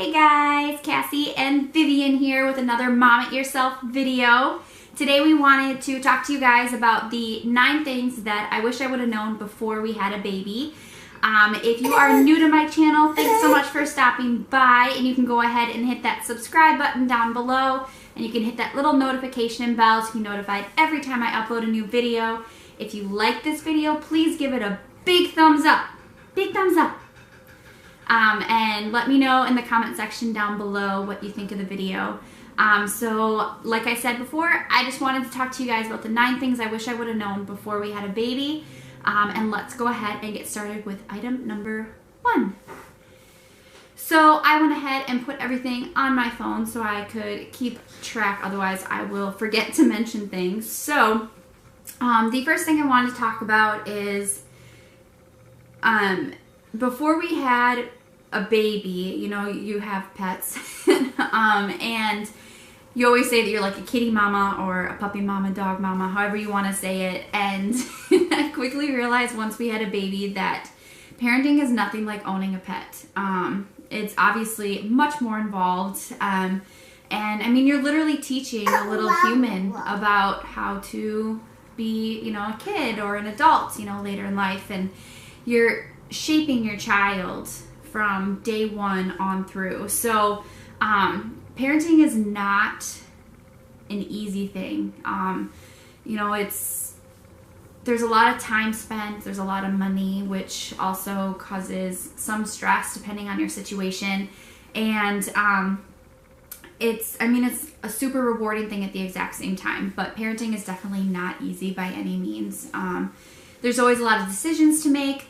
Hey guys, Cassie and Vivian here with another Mom It Yourself video. Today we wanted to talk to you guys about the 9 things that I wish I would have known before we had a baby. If you are new to my channel, thanks so much for stopping by, and you can go ahead and hit that subscribe button down below, and you can hit that little notification bell to be notified every time I upload a new video. If you like this video, please give it a big thumbs up. Big thumbs up. And let me know in the comment section down below what you think of the video. So like I said before, I just wanted to talk to you guys about the 9 things I wish I would have known before we had a baby. And let's go ahead and get started with item number 1. So I went ahead and put everything on my phone so I could keep track, otherwise I will forget to mention things. So the first thing I wanted to talk about is before we had a baby, you know, you have pets, and you always say that you're like a kitty mama or a puppy mama, dog mama, however you want to say it. And I quickly realized once we had a baby that parenting is nothing like owning a pet. It's obviously much more involved. And I mean, you're literally teaching a little human about how to be, you know, a kid or an adult, you know, later in life. And you're shaping your child from day 1 on through. So parenting is not an easy thing. You know, there's a lot of time spent, there's a lot of money, which also causes some stress depending on your situation. And it's a super rewarding thing at the exact same time, but parenting is definitely not easy by any means. There's always a lot of decisions to make.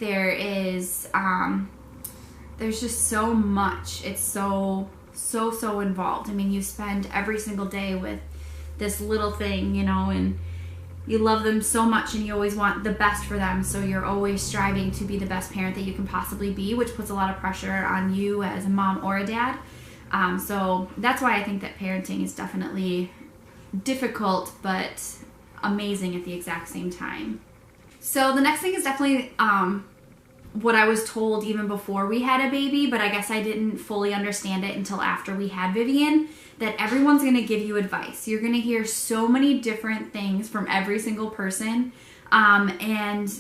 There's just so much. It's so involved. I mean, you spend every single day with this little thing, you know, and you love them so much and you always want the best for them. So you're always striving to be the best parent that you can possibly be, which puts a lot of pressure on you as a mom or a dad. So that's why I think that parenting is definitely difficult, but amazing at the exact same time. So the next thing is definitely what I was told even before we had a baby, but I guess I didn't fully understand it until after we had Vivian, that everyone's going to give you advice. You're going to hear so many different things from every single person, and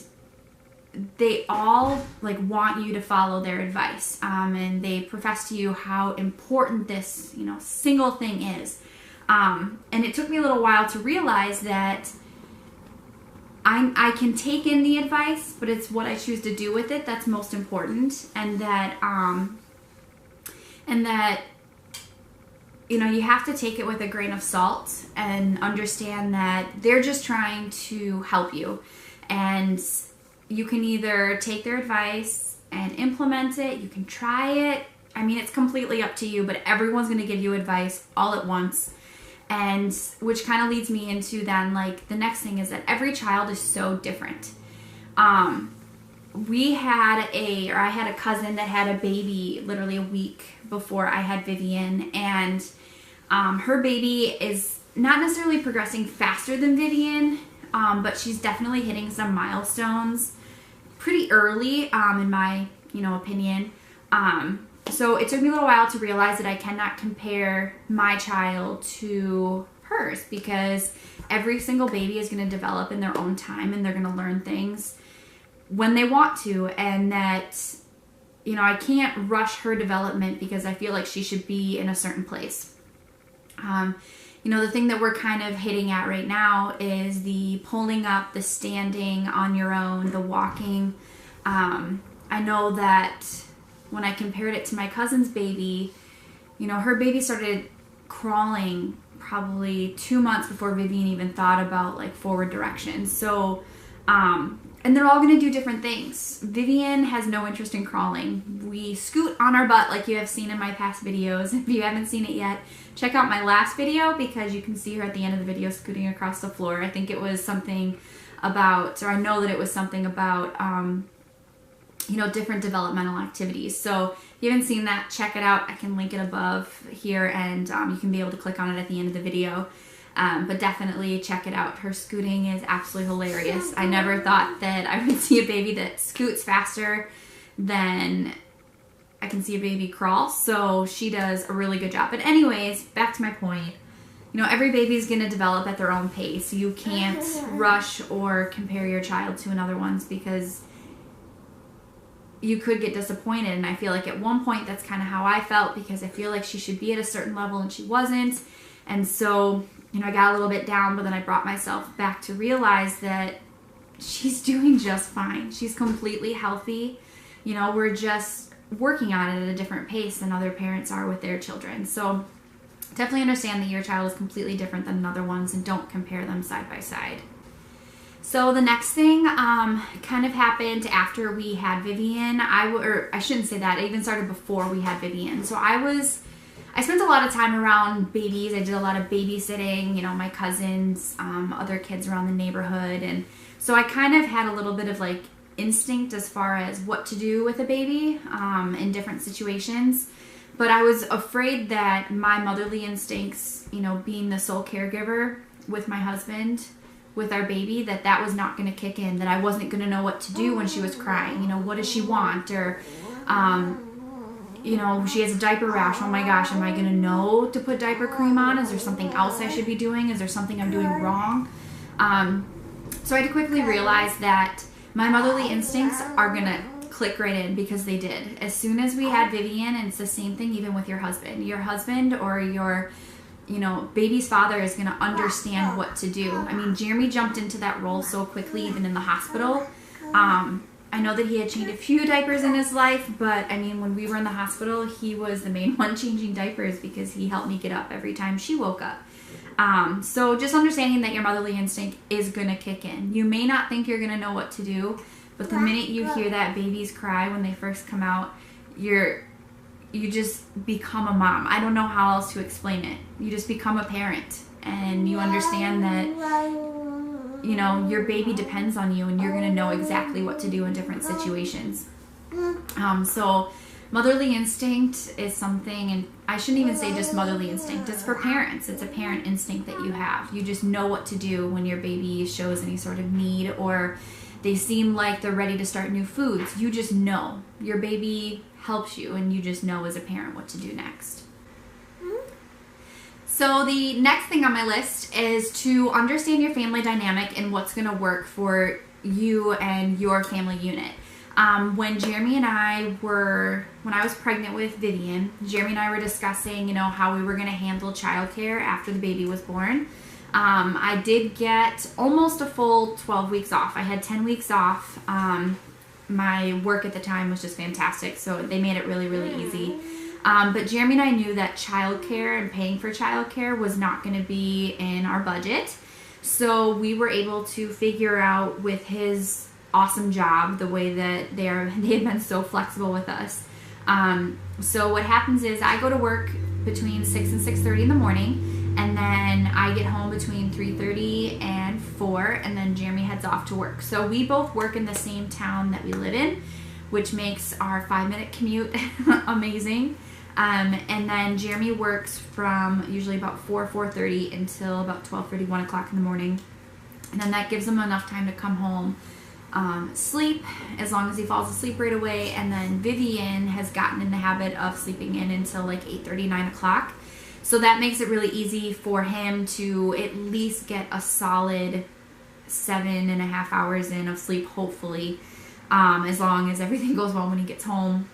they all like want you to follow their advice, and they profess to you how important this, you know, single thing is. And it took me a little while to realize that I can take in the advice, but it's what I choose to do with it that's most important, and that you know, you have to take it with a grain of salt and understand that they're just trying to help you, and you can either take their advice and implement it, you can try it. I mean, it's completely up to you, but everyone's going to give you advice all at once. And which kind of leads me into then, like, the next thing is that every child is so different. I had a cousin that had a baby literally a week before I had Vivian, and her baby is not necessarily progressing faster than Vivian, but she's definitely hitting some milestones pretty early, in my, you know, opinion. So it took me a little while to realize that I cannot compare my child to hers, because every single baby is going to develop in their own time, and they're going to learn things when they want to, and that, you know, I can't rush her development because I feel like she should be in a certain place. You know, the thing that we're kind of hitting at right now is the pulling up, the standing on your own, the walking. I know that when I compared it to my cousin's baby, you know, her baby started crawling probably 2 months before Vivian even thought about like forward direction. So, and they're all going to do different things. Vivian has no interest in crawling. We scoot on our butt like you have seen in my past videos. If you haven't seen it yet, check out my last video, because you can see her at the end of the video scooting across the floor. I think it was something about, or I know that it was something about, you know, different developmental activities. So if you haven't seen that, check it out. I can link it above here, and you can be able to click on it at the end of the video. But definitely check it out. Her scooting is absolutely hilarious. I never thought that I would see a baby that scoots faster than I can see a baby crawl. So she does a really good job. But anyways, back to my point. Every baby's going to develop at their own pace. You can't rush or compare your child to another one's, because you could get disappointed. And I feel like at one point that's kind of how I felt, because I feel like she should be at a certain level and she wasn't. And so, I got a little bit down, but then I brought myself back to realize that she's doing just fine. She's completely healthy. We're just working on it at a different pace than other parents are with their children. So definitely understand that your child is completely different than another one's, and don't compare them side by side. So the next thing kind of happened after we had Vivian. I shouldn't say that. It even started before we had Vivian. So I spent a lot of time around babies. I did a lot of babysitting, my cousins, other kids around the neighborhood. And so I kind of had a little bit of like instinct as far as what to do with a baby in different situations. But I was afraid that my motherly instincts, being the sole caregiver with my husband, with our baby, that was not going to kick in, that I wasn't going to know what to do when she was crying. What does she want? Or, she has a diaper rash. Oh my gosh, am I going to know to put diaper cream on? Is there something else I should be doing? Is there something I'm doing wrong? So I had to quickly realize that my motherly instincts are going to click right in, because they did. As soon as we had Vivian, and it's the same thing even with your husband or your baby's father is going to understand what to do. I mean, Jeremy jumped into that role so quickly, even in the hospital. I know that he had changed a few diapers in his life, but I mean, when we were in the hospital, he was the main one changing diapers, because he helped me get up every time she woke up. So just understanding that your motherly instinct is going to kick in. You may not think you're going to know what to do, but the minute you hear that baby's cry when they first come out, you just become a mom. I don't know how else to explain it. You just become a parent, and you understand that, your baby depends on you, and you're going to know exactly what to do in different situations. So motherly instinct is something, and I shouldn't even say just motherly instinct. It's for parents. It's a parent instinct that you have. You just know what to do when your baby shows any sort of need, or they seem like they're ready to start new foods. You just know. Your baby helps you, and you just know as a parent what to do next. So the next thing on my list is to understand your family dynamic and what's going to work for you and your family unit. When I was pregnant with Vivian, Jeremy and I were discussing, how we were going to handle childcare after the baby was born. I did get almost a full 12 weeks off. I had 10 weeks off. My work at the time was just fantastic, so they made it really, really easy. But Jeremy and I knew that childcare and paying for childcare was not going to be in our budget. So we were able to figure out, with his awesome job, the way that they had been so flexible with us. So what happens is I go to work between 6 and 6:30 in the morning, and then I get home between 3:30 and 4, and then Jeremy heads off to work. So we both work in the same town that we live in, which makes our 5-minute commute amazing. And then Jeremy works from usually about 4:30 until about 12:30, 1 o'clock in the morning. And then that gives him enough time to come home, sleep, as long as he falls asleep right away. And then Vivian has gotten in the habit of sleeping in until like 8:30, 9 o'clock. So that makes it really easy for him to at least get a solid 7.5 hours in of sleep, hopefully, as long as everything goes well when he gets home.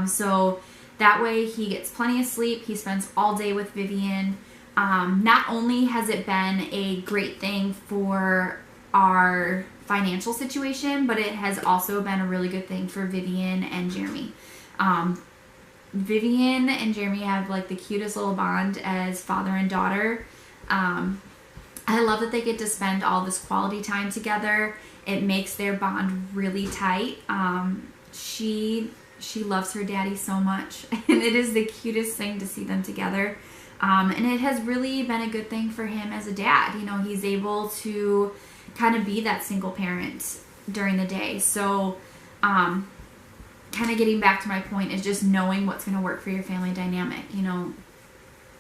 So that way he gets plenty of sleep. He spends all day with Vivian. Not only has it been a great thing for our financial situation, but it has also been a really good thing for Vivian and Jeremy. Vivian and Jeremy have like the cutest little bond as father and daughter. I love that they get to spend all this quality time together. It makes their bond really tight. She loves her daddy so much, and it is the cutest thing to see them together. And it has really been a good thing for him as a dad. He's able to kind of be that single parent during the day. So kind of getting back to my point is just knowing what's going to work for your family dynamic.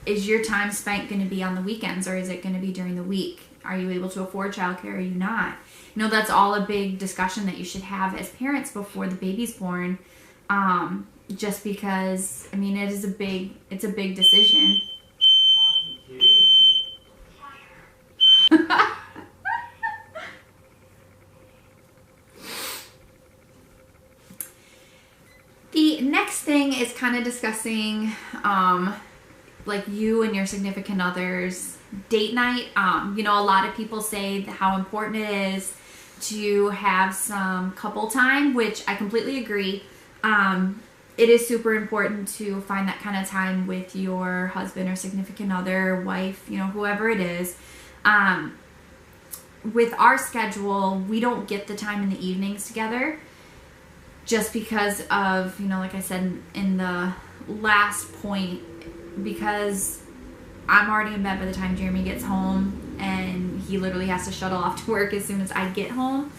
Is your time spent going to be on the weekends, or is it going to be during the week? Are you able to afford childcare? Are you not? That's all a big discussion that you should have as parents before the baby's born. just because, I mean, it's a big decision. The next thing is kind of discussing like you and your significant other's date night. You know, a lot of people say how important it is to have some couple time, which I completely agree. It is super important to find that kind of time with your husband or significant other, wife, you know, whoever it is. With our schedule, we don't get the time in the evenings together just because of, you know, like I said in the last point, because I'm already in bed by the time Jeremy gets home, and he literally has to shuttle off to work as soon as I get home.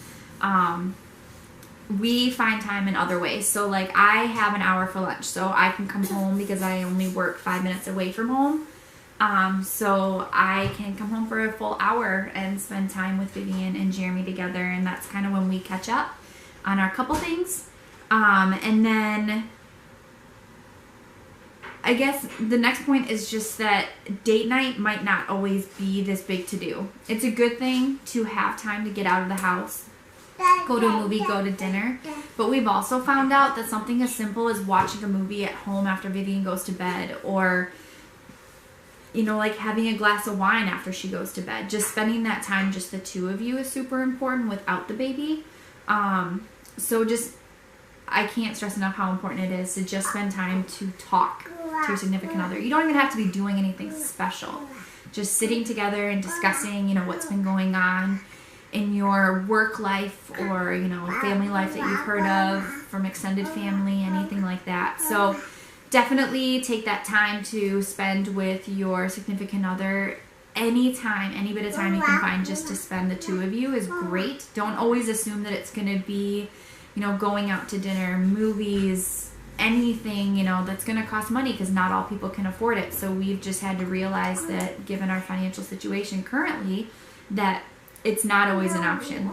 We find time in other ways. So like I have an hour for lunch, so I can come home because I only work 5 minutes away from home. So I can come home for a full hour and spend time with Vivian and Jeremy together, and that's kind of when we catch up on our couple things. And then I guess the next point is just that date night might not always be this big to do. It's a good thing to have time to get out of the house, go to a movie, go to dinner. But we've also found out that something as simple as watching a movie at home after Vivian goes to bed, or, you know, like having a glass of wine after she goes to bed, just spending that time, just the two of you, is super important without the baby. So just, I can't stress enough how important it is to just spend time to talk to your significant other. You don't even have to be doing anything special. Just sitting together and discussing, you know, what's been going on in your work life, or, you know, family life that you've heard of from extended family, anything like that. So definitely take that time to spend with your significant other. Anytime, any bit of time you can find just to spend the two of you is great. Don't always assume that it's going to be, you know, going out to dinner, movies, anything, you know, that's going to cost money, because not all people can afford it. So we've just had to realize that, given our financial situation currently, that it's not always an option.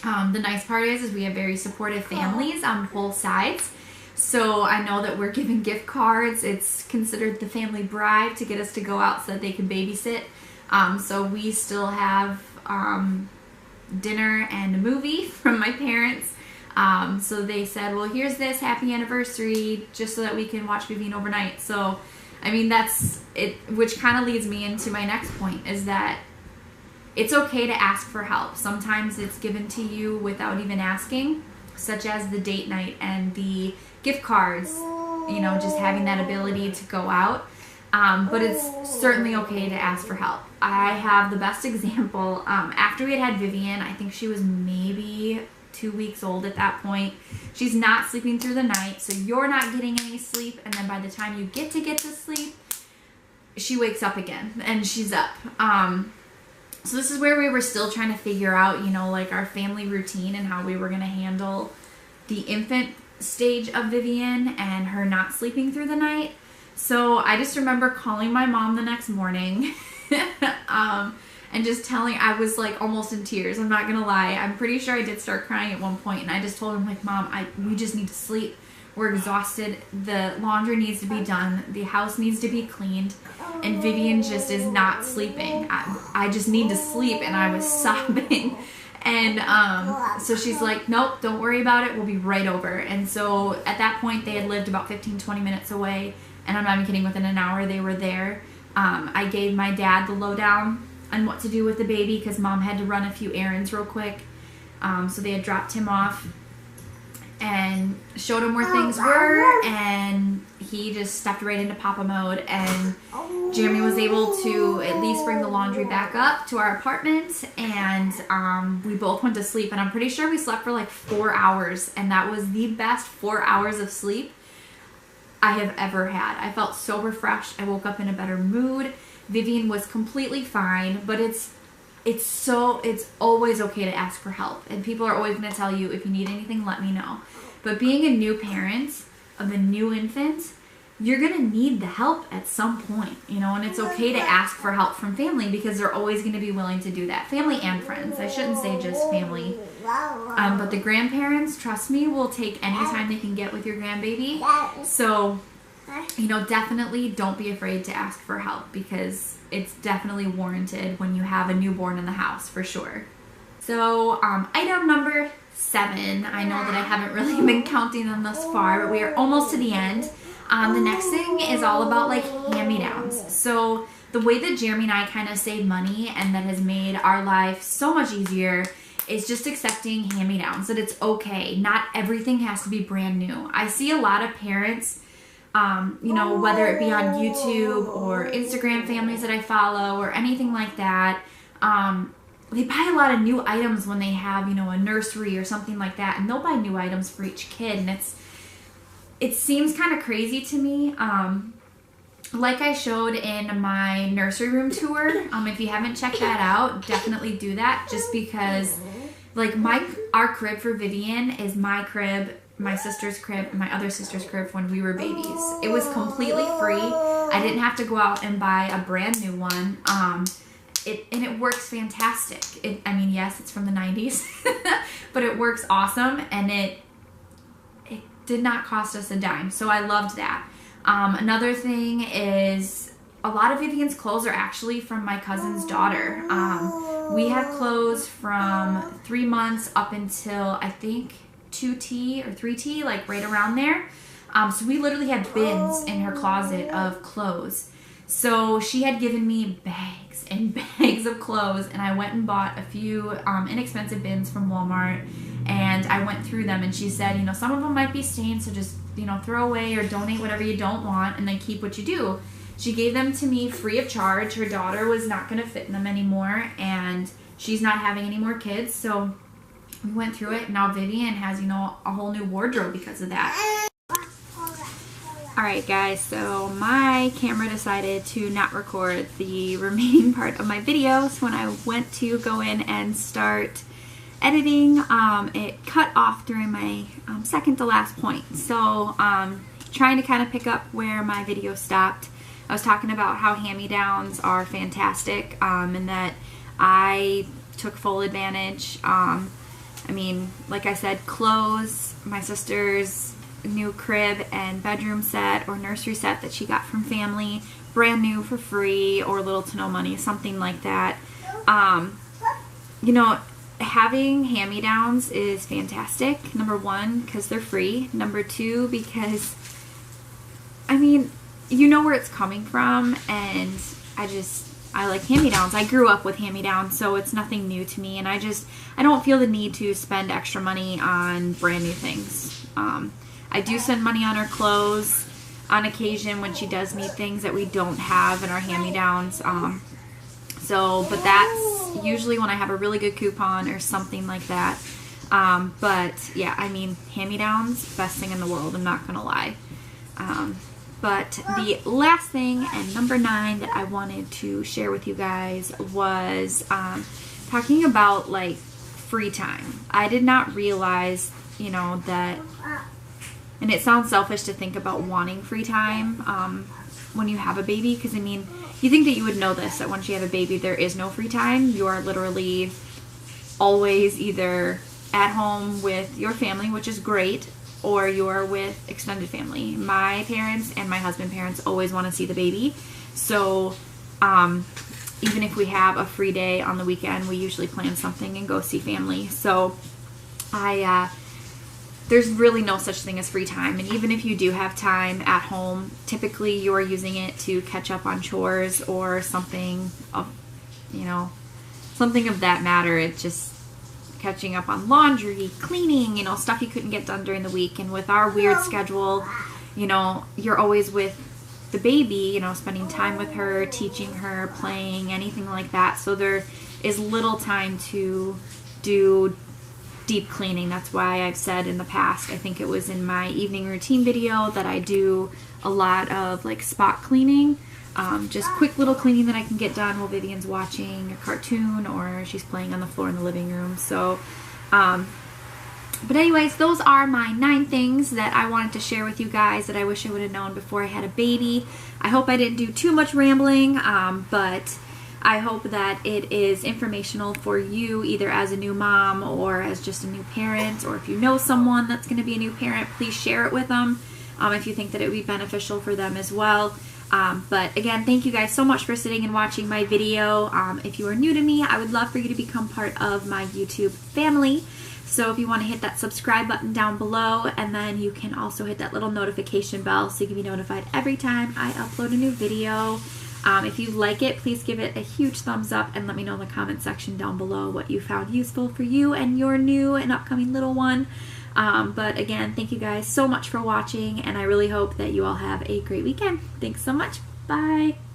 The nice part is we have very supportive families on both sides. So I know that we're giving gift cards. It's considered the family bribe to get us to go out so that they can babysit. So we still have dinner and a movie from my parents. So they said, well, here's this, happy anniversary, just so that we can watch Vivian overnight. So, I mean, that's it, which kind of leads me into my next point, is that it's okay to ask for help. Sometimes it's given to you without even asking, such as the date night and the gift cards, you know, just having that ability to go out. But it's certainly okay to ask for help. I have the best example. After we had Vivian, I think she was maybe 2 weeks old at that point. She's not sleeping through the night, so you're not getting any sleep, and then by the time you get to sleep, she wakes up again and she's up. So this is where we were still trying to figure out, you know, like our family routine and how we were going to handle the infant stage of Vivian and her not sleeping through the night. So I just remember calling my mom the next morning and just telling, I was like almost in tears. I'm not going to lie. I'm pretty sure I did start crying at one point, and I just told her, like, Mom, we just need to sleep. We're exhausted. The laundry needs to be done. The house needs to be cleaned. And Vivian just is not sleeping. I just need to sleep. And I was sobbing. And so she's like, nope, don't worry about it. We'll be right over. And so at that point, they had lived about 15-20 minutes away. And I'm not even kidding, within an hour they were there. I gave my dad the lowdown on what to do with the baby, because Mom had to run a few errands real quick. So they had dropped him off and showed him where things were, and he just stepped right into Papa mode, and Jeremy was able to at least bring the laundry back up to our apartment, and we both went to sleep, and I'm pretty sure we slept for like 4 hours, and that was the best 4 hours of sleep I have ever had. I felt so refreshed. I woke up in a better mood. Vivian was completely fine, but it's always okay to ask for help, and people are always going to tell you, if you need anything, let me know. But being a new parent of a new infant, you're going to need the help at some point, you know, and it's okay to ask for help from family because they're always going to be willing to do that. Family and friends. I shouldn't say just family. But the grandparents, trust me, will take any time they can get with your grandbaby. So, you know, definitely don't be afraid to ask for help because it's definitely warranted when you have a newborn in the house, for sure. So, item number 7. I know that I haven't really been counting them thus far, but we are almost to the end. The next thing is all about like hand-me-downs. So the way that Jeremy and I kind of save money and that has made our life so much easier is just accepting hand-me-downs, that it's okay. Not everything has to be brand new. I see a lot of parents, you know, whether it be on YouTube or Instagram families that I follow or anything like that, they buy a lot of new items when they have, you know, a nursery or something like that, and they'll buy new items for each kid, and it seems kind of crazy to me. Like I showed in my nursery room tour, if you haven't checked that out, definitely do that, just because like our crib for Vivian is my crib, my sister's crib, and my other sister's crib when we were babies. It was completely free. I didn't have to go out and buy a brand new one. And it works fantastic. I mean, yes, it's from the 90s, but it works awesome, and it did not cost us a dime, so I loved that. Another thing is a lot of Vivian's clothes are actually from my cousin's daughter. We have clothes from 3 months up until I think 2T or 3T, like right around there. So we literally had bins in her closet of clothes. So she had given me bags and bags of clothes, and I went and bought a few inexpensive bins from Walmart, and I went through them, and she said, you know, some of them might be stained, so just, you know, throw away or donate whatever you don't want, and then keep what you do. She gave them to me free of charge. Her daughter was not going to fit in them anymore, and she's not having any more kids, so we went through it, and now Vivian has, you know, a whole new wardrobe because of that. Alright guys, so my camera decided to not record the remaining part of my videos when I went to go in and start editing. It cut off during my second to last point. So trying to kind of pick up where my video stopped. I was talking about how hand-me-downs are fantastic, and that I took full advantage. I mean, like I said, clothes, my sister's new crib and bedroom set or nursery set that she got from family, brand new for free or little to no money, something like that. You know, having hand-me-downs is fantastic. Number 1, because they're free. Number 2, because, I mean, you know where it's coming from, and I like hand-me-downs. I grew up with hand-me-downs, so it's nothing new to me, and I don't feel the need to spend extra money on brand new things. I do spend money on her clothes on occasion when she does need things that we don't have in our hand-me-downs. But that's usually when I have a really good coupon or something like that. But yeah, I mean, hand-me-downs, best thing in the world, I'm not gonna lie. But the last thing, and number 9, that I wanted to share with you guys was talking about like free time. I did not realize, you know, that, and it sounds selfish to think about wanting free time when you have a baby, because I mean, you think that you would know this, that once you have a baby there is no free time. You are literally always either at home with your family, which is great, or you're with extended family. My parents and my husband's parents always want to see the baby, so even if we have a free day on the weekend, we usually plan something and go see family. So there's really no such thing as free time, and even if you do have time at home, typically you're using it to catch up on chores or something of, you know, something of that matter. It's just catching up on laundry, cleaning, you know, stuff you couldn't get done during the week. And with our weird schedule, you know, you're always with the baby, you know, spending time with her, teaching her, playing, anything like that. So there is little time to do deep cleaning. That's why I've said in the past, I think it was in my evening routine video, that I do a lot of like spot cleaning, just quick little cleaning that I can get done while Vivian's watching a cartoon or she's playing on the floor in the living room. So But anyways, those are my 9 things that I wanted to share with you guys that I wish I would have known before I had a baby. I hope I didn't do too much rambling, but I hope that it is informational for you, either as a new mom or as just a new parent, or if you know someone that's going to be a new parent, please share it with them if you think that it would be beneficial for them as well. But again, thank you guys so much for sitting and watching my video. If you are new to me, I would love for you to become part of my YouTube family. So if you want to hit that subscribe button down below, and then you can also hit that little notification bell so you can be notified every time I upload a new video. If you like it, please give it a huge thumbs up and let me know in the comment section down below what you found useful for you and your new and upcoming little one. But again, thank you guys so much for watching, and I really hope that you all have a great weekend. Thanks so much. Bye.